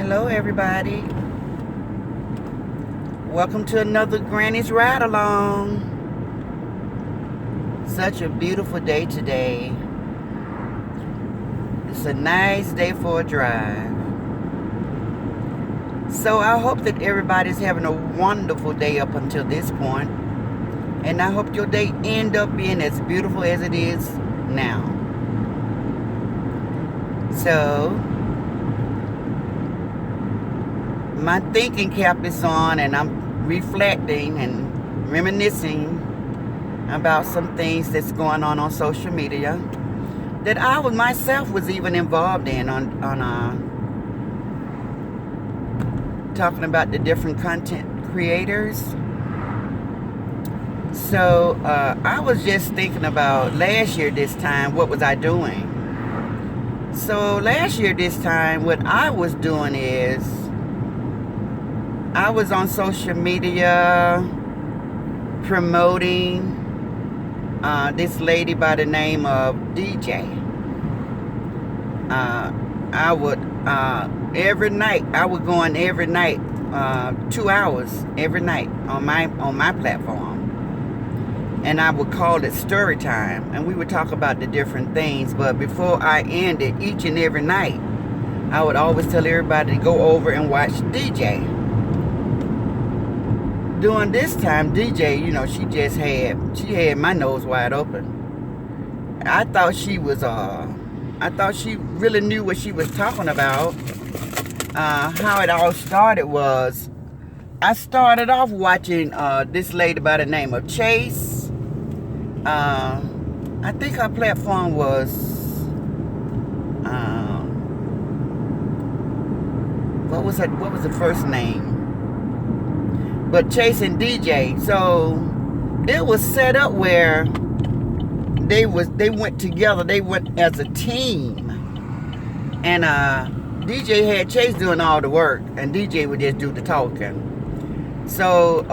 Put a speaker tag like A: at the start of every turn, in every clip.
A: Hello everybody. Welcome to another Granny's Ride Along. Such a beautiful day today. It's a nice day for a drive. So I hope that everybody's having a wonderful day up until this point. And I hope your day end up being as beautiful as it is now. So my thinking cap is on and I'm reflecting and reminiscing about some things that's going on social media that I myself was even involved in on talking about the different content creators. So I was just thinking about last year this time, what was I doing? So last year this time, what I was doing is I was on social media promoting this lady by the name of DJ. I would every night, I would go on every night, 2 hours every night on my platform, and I would call it story time, and we would talk about the different things. But before I ended each and every night, I would always tell everybody to go over and watch DJ. During this time, DJ, you know, she had my nose wide open. I thought she really knew what she was talking about. How it all started was, I started off watching this lady by the name of Chase. I think her platform was, what was the first name? But Chase and DJ. So it was set up where they went together. They went as a team, and DJ had Chase doing all the work, and DJ would just do the talking. So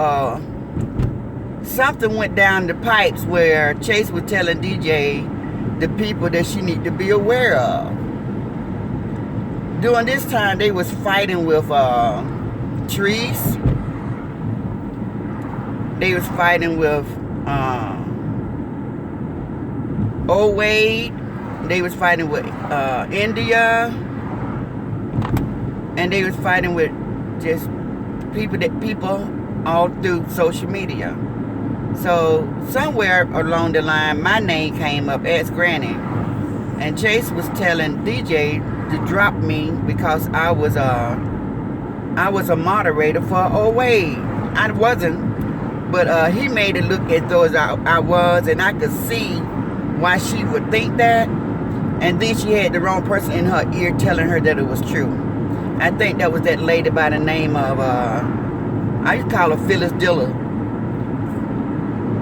A: something went down the pipes where Chase was telling DJ the people that she need to be aware of. During this time, they was fighting with Trees. They was fighting with Old Wade. They was fighting with India. And they was fighting with just people all through social media. So somewhere along the line, my name came up as Granny. And Chase was telling DJ to drop me because I was a moderator for Old Wade. I wasn't. But he made it look as though I was, and I could see why she would think that. And then she had the wrong person in her ear telling her that it was true. I think that was that lady by the name of, I used to call her Phyllis Diller.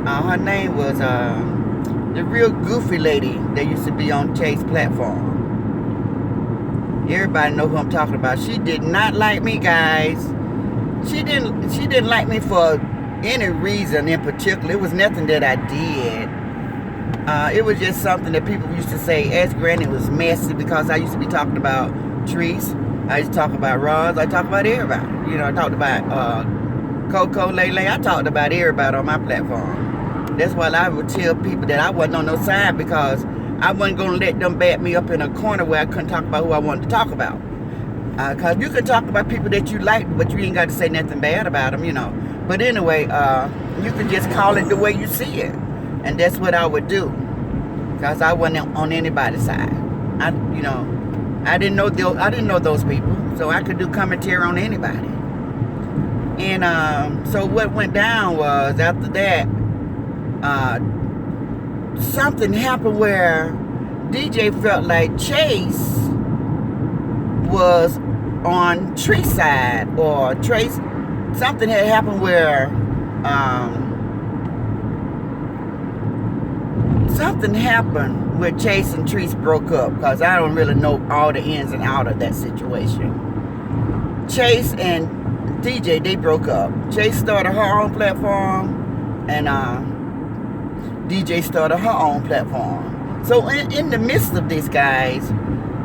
A: Her name was the real goofy lady that used to be on Chase platform. Everybody know who I'm talking about. She did not like me, guys. She didn't like me for any reason in particular. It was nothing that I did. It was just something that people used to say, Ask Granny was messy, because I used to be talking about Trees. I used to talk about Roz. I talked about everybody. You know, I talked about Coco, Lele. I talked about everybody on my platform. That's why I would tell people that I wasn't on no side, because I wasn't going to let them back me up in a corner where I couldn't talk about who I wanted to talk about. Because you can talk about people that you like, but you ain't got to say nothing bad about them, you know. But anyway, you can just call it the way you see it. And that's what I would do. Because I wasn't on anybody's side. I didn't know those people. So I could do commentary on anybody. And so what went down was, after that, something happened where DJ felt like Chase was on Tree's side, or Trace. Something had happened where Chase and Trees broke up, because I don't really know all the ins and outs of that situation. Chase and DJ, they broke up. Chase started her own platform, and DJ started her own platform. So in the midst of this, guys,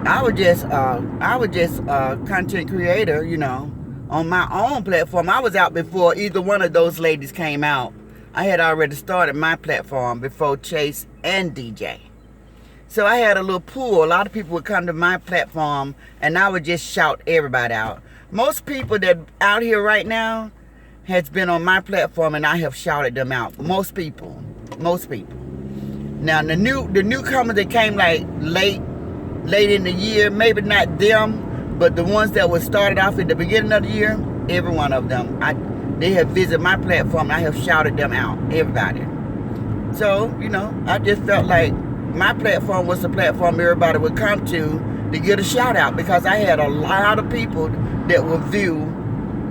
A: I was just a content creator, on my own platform. I was out before either one of those ladies came out. I had already started my platform before Chase and DJ. So I had a little pool. A lot of people would come to my platform and I would just shout everybody out. Most people that out here right now has been on my platform and I have shouted them out. Most people. Now the newcomers that came like late in the year, maybe not them, but the ones that were started off at the beginning of the year, every one of them, they have visited my platform and I have shouted them out, everybody. So, I just felt like my platform was the platform everybody would come to get a shout out, because I had a lot of people that would view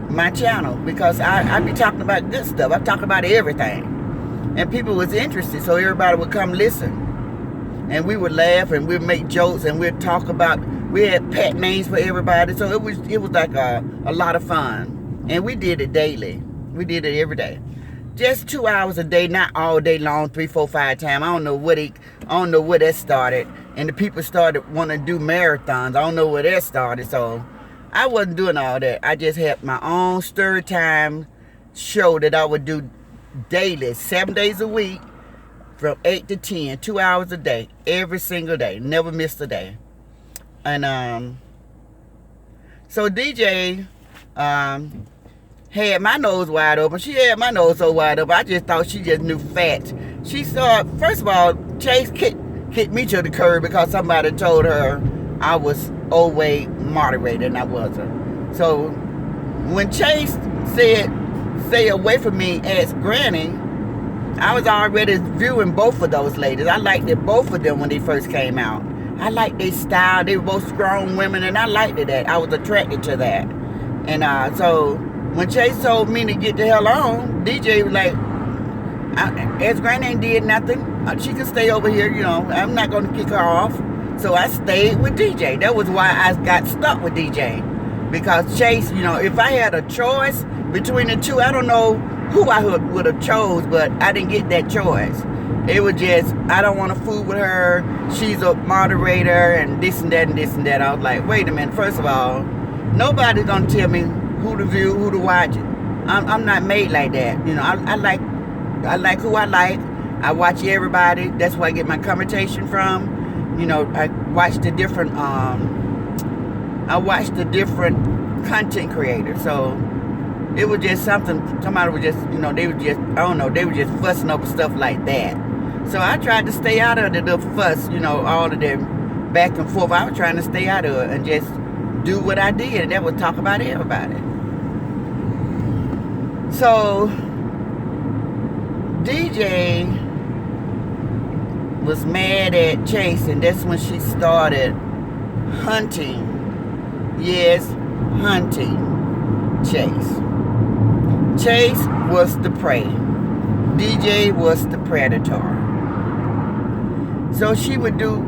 A: my channel, because I be talking about good stuff. I talk about everything. And people was interested, so everybody would come listen. And we would laugh and we'd make jokes and we'd talk about, we had pet names for everybody. So it was like a lot of fun. And we did it daily. We did it every day. Just 2 hours a day, not all day long, 3, 4, 5 times. I don't know where that started. And the people started wanting to do marathons. I don't know where that started. So I wasn't doing all that. I just had my own story time show that I would do daily, 7 days a week, from 8 to 10, 2 hours a day, every single day. Never missed a day. And so DJ had my nose wide open. She had my nose so wide open, I just thought she just knew facts. She saw, first of all, Chase kicked me to the curb because somebody told her I was overweight moderator, and I wasn't. So when Chase said, "Stay away from me," asked Granny, I was already viewing both of those ladies. I liked it, both of them, when they first came out. I liked their style. They were both strong women, and I liked it. That I was attracted to that. And so when Chase told me to get the hell on, DJ was like, as Granny ain't did nothing, she can stay over here, I'm not going to kick her off. So I stayed with DJ. That was why I got stuck with DJ. Because Chase, if I had a choice between the two, I don't know who I would have chose, but I didn't get that choice. It was just, I don't want to fool with her. She's a moderator and this and that and this and that. I was like, wait a minute. First of all, nobody's going to tell me who to view, who to watch. I'm not made like that. I like who I like. I watch everybody. That's where I get my commentation from. I watch the different content creators. So it was just something, somebody was just, they were just, I don't know, they were just fussing over stuff like that. So I tried to stay out of the fuss, all of them back and forth. I was trying to stay out of it and just do what I did, and that was talk about everybody. So DJ was mad at Chase, and that's when she started hunting. Yes, hunting Chase. Chase was the prey. DJ was the predator. So she would do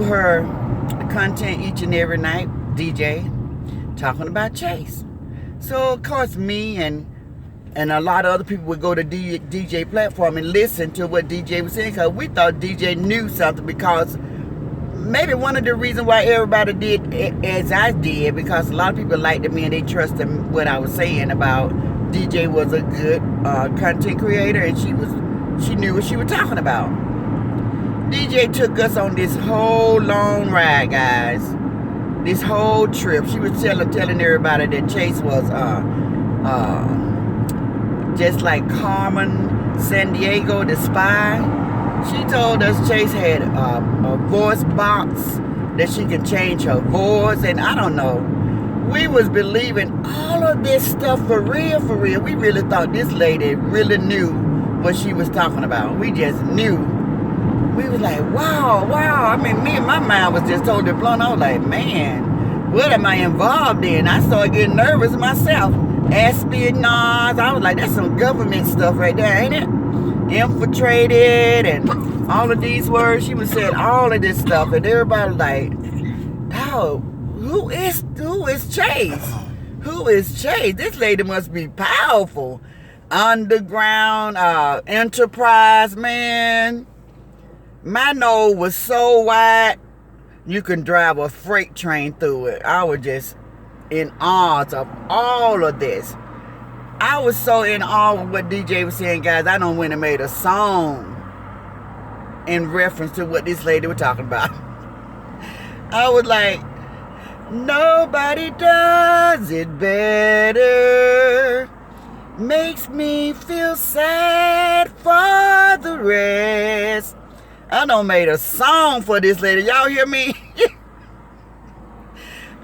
A: her content each and every night, DJ, talking about Chase. So of course me and a lot of other people would go to DJ platform and listen to what DJ was saying, because we thought DJ knew something, because maybe one of the reasons why everybody did as I did, because a lot of people liked me and they trusted what I was saying about DJ was a good content creator, and she knew what she was talking about. DJ took us on this whole long ride, guys. This whole trip. She was telling everybody that Chase was just like Carmen San Diego, the spy. She told us Chase had a voice box that she could change her voice, and I don't know. We was believing all of this stuff for real, for real. We really thought this lady really knew what she was talking about. We just knew. We was like, wow. I mean, me and my mind was just totally blown. I was like, man, what am I involved in? I started getting nervous myself. Espionage. I was like, that's some government stuff right there, ain't it? Infiltrated and all of these words. She was saying all of this stuff, and everybody was like, oh, who is Chase? Who is Chase? This lady must be powerful. Underground enterprise, man. My nose was so wide, you can drive a freight train through it. I was just in awe of all of this. I was so in awe of what DJ was saying, guys. I done went and made a song in reference to what this lady was talking about. I was like, nobody does it better. Makes me feel sad for the rest. I done made a song for this lady. Y'all hear me?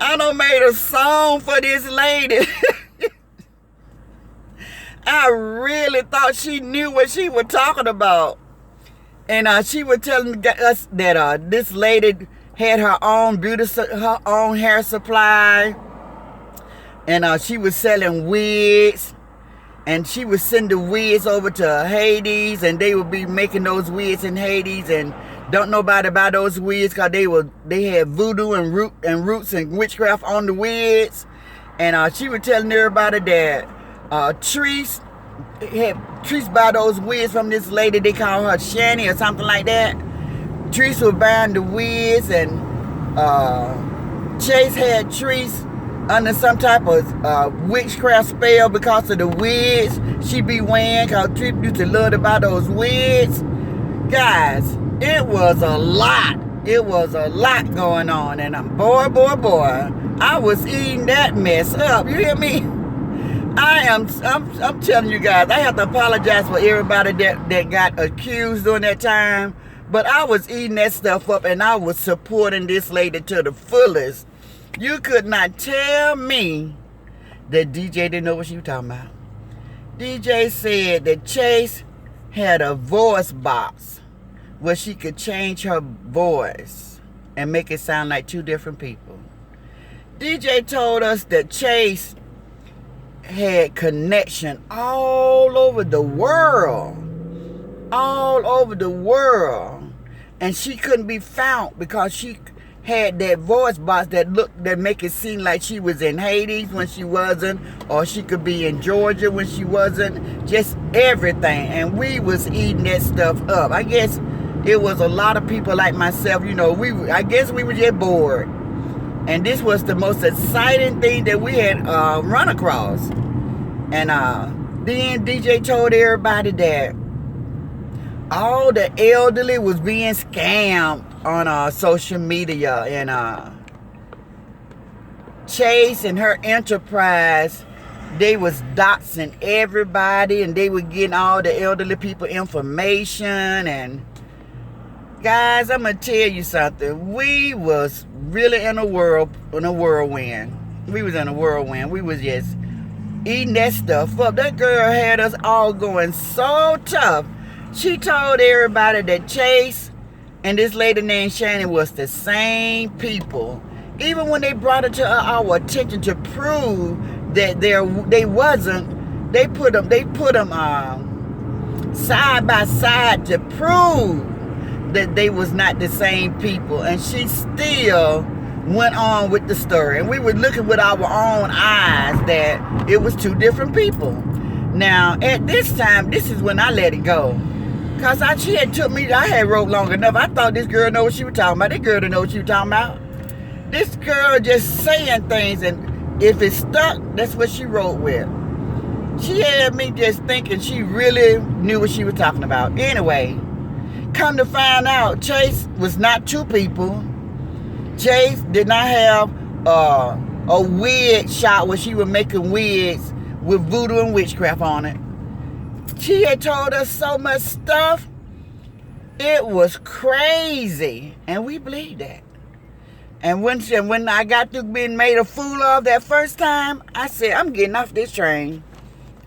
A: I done made a song for this lady. I really thought she knew what she was talking about. And she was telling us that this lady had her own her own hair supply. And she was selling wigs. And she would send the wigs over to Hades, and they would be making those wigs in Hades, and don't nobody buy those wigs because they had voodoo and roots and witchcraft on the wigs. And she was telling everybody that Treese buy those wigs from this lady they call her Shani or something like that. Treese was buying the wigs, and Chase had Treese under some type of witchcraft spell because of the wigs she be wearing, because Trip used to love to buy those wigs. Guys, it was a lot. It was a lot going on. And boy, I was eating that mess up. You hear me? I'm telling you guys, I have to apologize for everybody that got accused during that time. But I was eating that stuff up, and I was supporting this lady to the fullest. You could not tell me that DJ didn't know what she was talking about. DJ said that Chase had a voice box where she could change her voice and make it sound like two different people. DJ told us that Chase had connection all over the world. All over the world. And she couldn't be found because she had that voice box that make it seem like she was in Hades when she wasn't, or she could be in Georgia when she wasn't, just everything. And we was eating that stuff up. I guess it was a lot of people like myself, you know, I guess we were just bored. And this was the most exciting thing that we had run across. And then DJ told everybody that all the elderly was being scammed on social media, and Chase and her enterprise, they was doxing everybody, and they were getting all the elderly people information. And guys, I'm gonna tell you something. We was really in a whirlwind. We was in a whirlwind. We was just eating that stuff up. That girl had us all going so tough. She told everybody that Chase and this lady named Shannon was the same people. Even when they brought it to our attention to prove that they wasn't, they put them side by side to prove that they was not the same people. And she still went on with the story. And we were looking with our own eyes that it was two different people. Now, at this time, this is when I let it go. Because she had took me, I had wrote long enough. I thought this girl know what she was talking about. This girl didn't know what she was talking about. This girl just saying things, and if it stuck, that's what she wrote with. She had me just thinking she really knew what she was talking about. Anyway, come to find out, Chase was not two people. Chase did not have a wig shop where she was making wigs with voodoo and witchcraft on it. She had told us so much stuff. It was crazy. And we believed that. And when I got through being made a fool of that first time, I said, I'm getting off this train.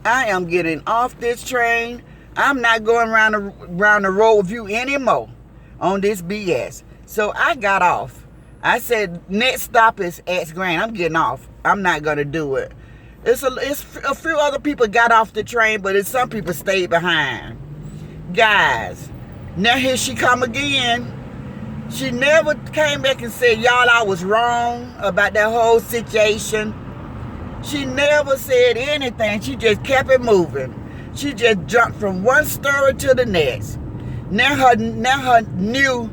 A: I am getting off this train. I'm not going around the road with you anymore on this BS. So I got off. I said, next stop is X Grand. I'm getting off. I'm not going to do it. It's a few other people got off the train, but some people stayed behind. Guys, now here she come again. She never came back and said, y'all, I was wrong about that whole situation. She never said anything. She just kept it moving. She just jumped from one story to the next. Now her new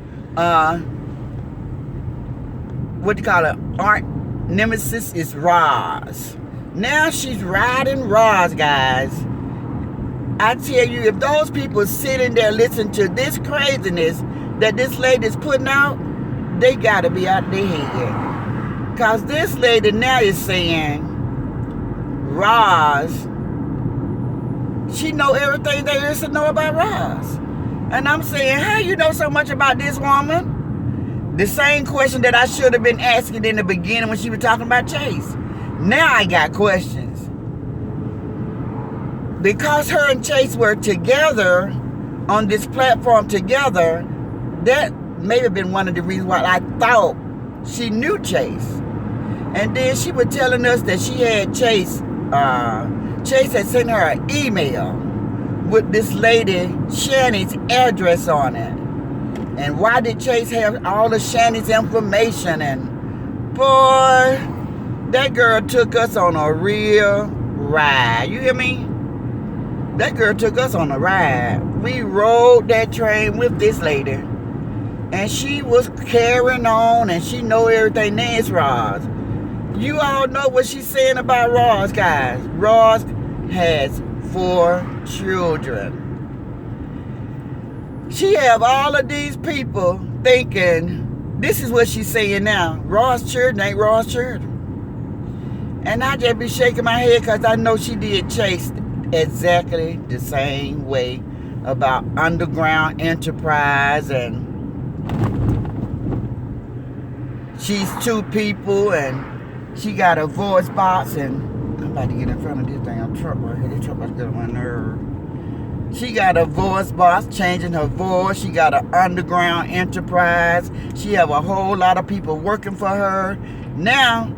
A: what do you call it? Art nemesis is Roz. Now she's riding Roz, guys. I tell you, if those people sitting there listening to this craziness that this lady's putting out, they gotta be out their head. Cause this lady now is saying Roz, she know everything there is to know about Roz. And I'm saying, how you know so much about this woman? The same question that I should have been asking in the beginning when she was talking about Chase. Now I got questions. Because her and Chase were together on this platform together, that may have been one of the reasons why I thought she knew Chase. And then she was telling us that she had Chase had sent her an email with this lady Shani's address on it. And why did Chase have all of Shani's information? And boy, that girl took us on a real ride. You hear me? That girl took us on a ride. We rode that train with this lady. And she was carrying on and she know everything. That's Roz. You all know what she's saying about Roz, guys. Roz has 4 children. She have all of these people thinking, this is what she's saying now. Roz children ain't Roz children. And I just be shaking my head because I know she did Chase exactly the same way about underground enterprise, and she's 2 people and she got a voice box, and I'm about to get in front of this thing. I'm truck right here. This truck about to get on my nerve. She got a voice box, changing her voice. She got an underground enterprise. She have a whole lot of people working for her. Now,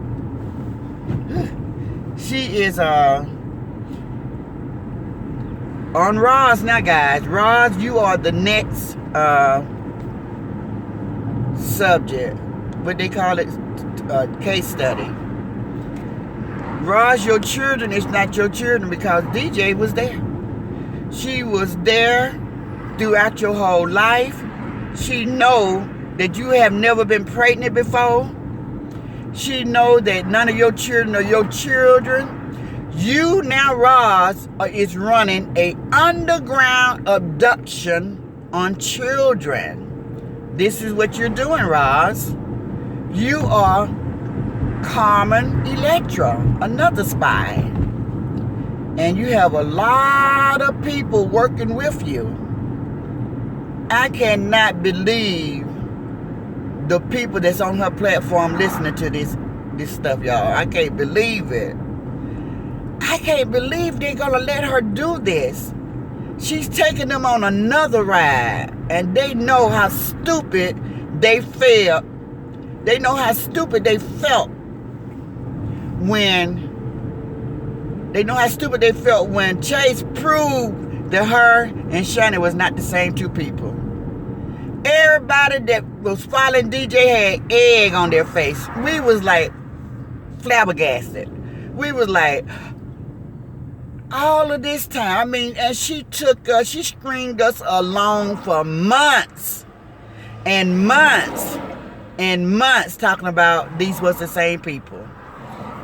A: she is on Roz now, guys. Roz, you are the next subject. What they call it, case study. Roz, your children is not your children because DJ was there. She was there throughout your whole life. She know that you have never been pregnant before. She know that none of your children are your children. You now, Roz, is running a underground abduction on children. This is what you're doing, Roz. You are Carmen Electra, another spy. And you have a lot of people working with you. I cannot believe the people that's on her platform listening to this stuff, y'all. I can't believe it. I can't believe they're gonna let her do this. She's taking them on another ride, and they know how stupid they felt. They know how stupid they felt when Chase proved that her and Shani was not the same 2 people. Everybody that was following DJ had egg on their face. We was like flabbergasted. We was like, all of this time, I mean, and she stringed us along for months and months and months talking about these was the same people.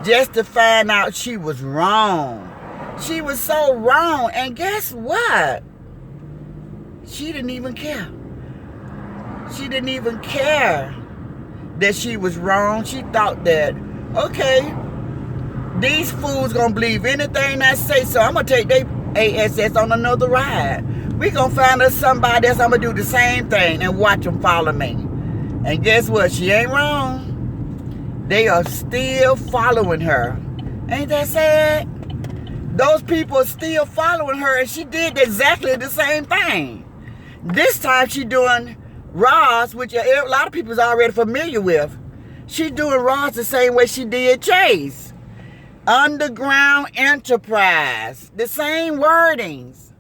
A: Just to find out she was wrong. She was so wrong. And guess what? She didn't even care. She didn't even care that she was wrong. She thought that, okay, these fools gonna believe anything I say, so I'm gonna take their ASS on another ride. We gonna find us somebody else. I'm gonna do the same thing and watch them follow me. And guess what? She ain't wrong. They are still following her. Ain't that sad? Those people are still following her, and she did exactly the same thing. This time she doing Roz, which a lot of people is already familiar with. She doing Roz the same way she did Chase. Underground enterprise. The same wordings.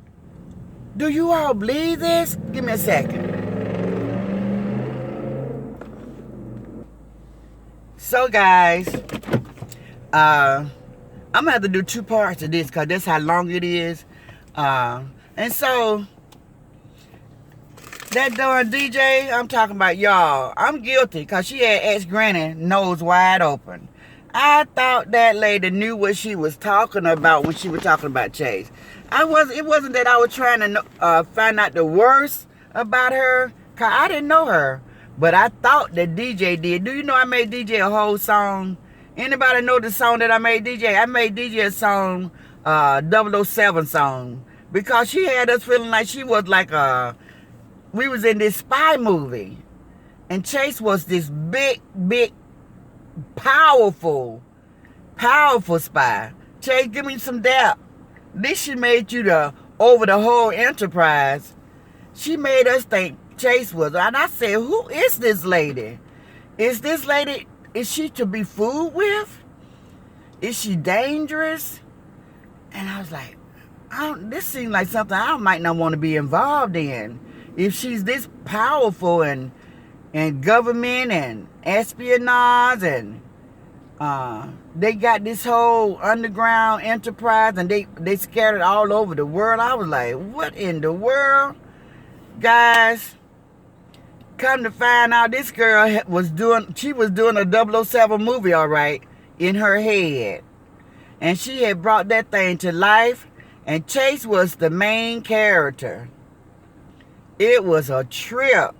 A: Do you all believe this? Give me a second. So guys, I'm gonna have to do 2 parts of this because that's how long it is. And so That darn DJ, I'm talking about, y'all. I'm guilty because she had ex-granny nose wide open. I thought that lady knew what she was talking about when she was talking about Chase. It wasn't that I was trying to find out the worst about her, because I didn't know her. But I thought that DJ did. Do you know I made DJ a whole song? Anybody know the song that I made DJ? I made DJ a song, 007 song. Because she had us feeling like she was like we was in this spy movie. And Chase was this big, powerful spy. Chase, give me some depth. At least she made you over the whole enterprise. She made us think Chase was. And I said, who is this lady? Is she to be fooled with? Is she dangerous? And I was like, this seems like something I might not want to be involved in. If she's this powerful and government and espionage and they got this whole underground enterprise and they scattered all over the world. I was like, what in the world? Guys, come to find out this girl was doing a 007 movie, all right, in her head. And she had brought that thing to life, and Chase was the main character. It was a trip.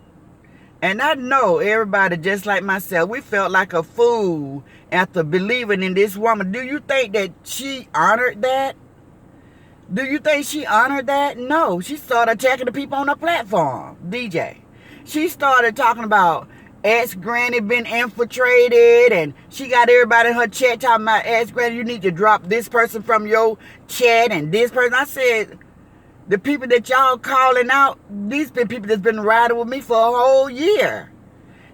A: And I know everybody just like myself, we felt like a fool after believing in this woman. Do you think that she honored that? Do you think she honored that? No. She started attacking the people on her platform, DJ. She started talking about ex-granny been infiltrated, and she got everybody in her chat talking about ex-granny, you need to drop this person from your chat and this person. I said, the people that y'all calling out, these been people that's been riding with me for a whole year.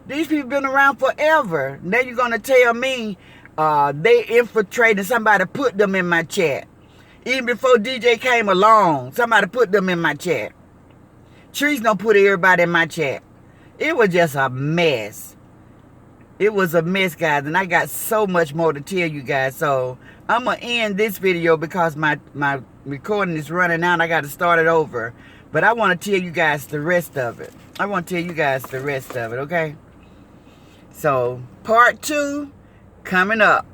A: These people been around forever. Now you're going to tell me they infiltrated, somebody put them in my chat. Even before DJ came along, somebody put them in my chat. Trees don't put everybody in my chat. It was just a mess. It was a mess, guys, and I got so much more to tell you guys. So I'm going to end this video because my recording is running out. I got to start it over. But I want to tell you guys the rest of it. Okay? So part 2 coming up.